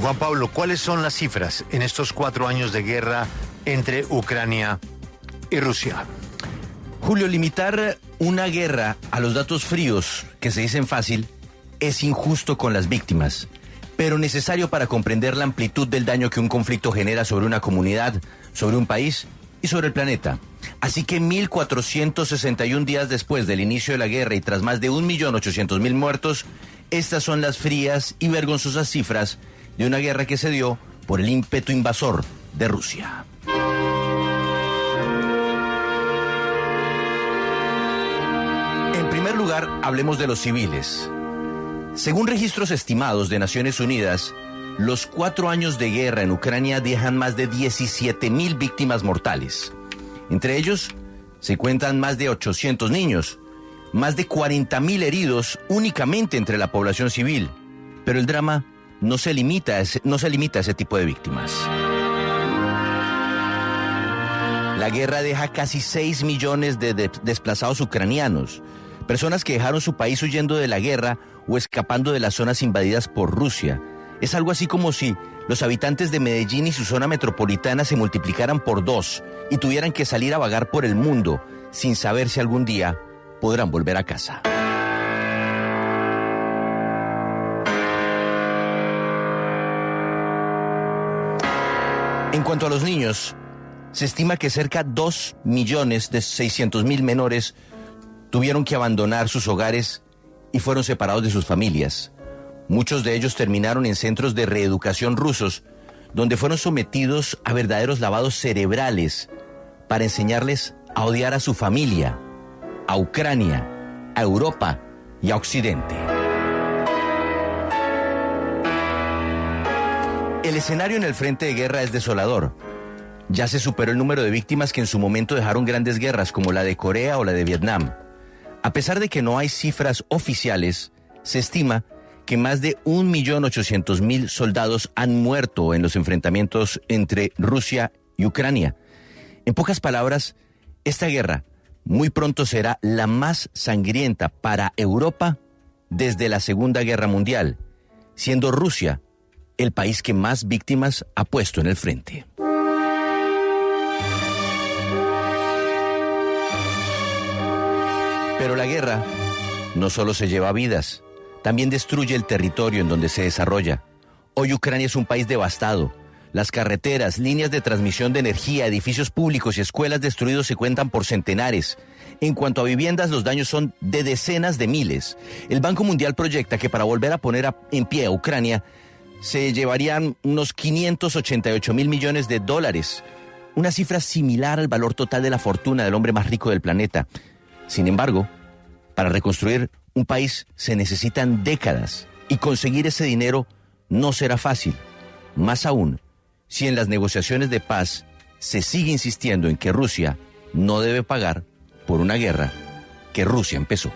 Juan Pablo, ¿cuáles son las cifras en estos 4 años de guerra entre Ucrania y Rusia? Julio, limitar una guerra a los datos fríos, que se dicen fácil, es injusto con las víctimas, pero necesario para comprender la amplitud del daño que un conflicto genera sobre una comunidad, sobre un país y sobre el planeta. Así que 1.461 días después del inicio de la guerra y tras más de 1.800.000 muertos, estas son las frías y vergonzosas cifras de una guerra que se dio por el ímpetu invasor de Rusia. En primer lugar, hablemos de los civiles. Según registros estimados de Naciones Unidas, los 4 años de guerra en Ucrania dejan más de 17.000 víctimas mortales. Entre ellos, se cuentan más de 800 niños, más de 40.000 heridos únicamente entre la población civil. Pero el drama no se limita a ese tipo de víctimas. La guerra deja casi 6 millones de desplazados ucranianos, personas que dejaron su país huyendo de la guerra o escapando de las zonas invadidas por Rusia. Es algo así como si los habitantes de Medellín y su zona metropolitana se multiplicaran por 2 y tuvieran que salir a vagar por el mundo sin saber si algún día podrán volver a casa. En cuanto a los niños, se estima que cerca de 2.600.000 menores tuvieron que abandonar sus hogares y fueron separados de sus familias. Muchos de ellos terminaron en centros de reeducación rusos, donde fueron sometidos a verdaderos lavados cerebrales para enseñarles a odiar a su familia, a Ucrania, a Europa y a Occidente. El escenario en el frente de guerra es desolador. Ya se superó el número de víctimas que en su momento dejaron grandes guerras como la de Corea o la de Vietnam. A pesar de que no hay cifras oficiales, se estima que más de 1.800.000 soldados han muerto en los enfrentamientos entre Rusia y Ucrania. En pocas palabras, esta guerra muy pronto será la más sangrienta para Europa desde la Segunda Guerra Mundial, siendo Rusia el país que más víctimas ha puesto en el frente. Pero la guerra no solo se lleva vidas, también destruye el territorio en donde se desarrolla. Hoy Ucrania es un país devastado. Las carreteras, líneas de transmisión de energía, edificios públicos y escuelas destruidos se cuentan por centenares. En cuanto a viviendas, los daños son de decenas de miles. El Banco Mundial proyecta que para volver a poner en pie a Ucrania se llevarían unos 588.000 millones de dólares, una cifra similar al valor total de la fortuna del hombre más rico del planeta. Sin embargo, para reconstruir un país se necesitan décadas y conseguir ese dinero no será fácil. Más aún, si en las negociaciones de paz se sigue insistiendo en que Rusia no debe pagar por una guerra que Rusia empezó.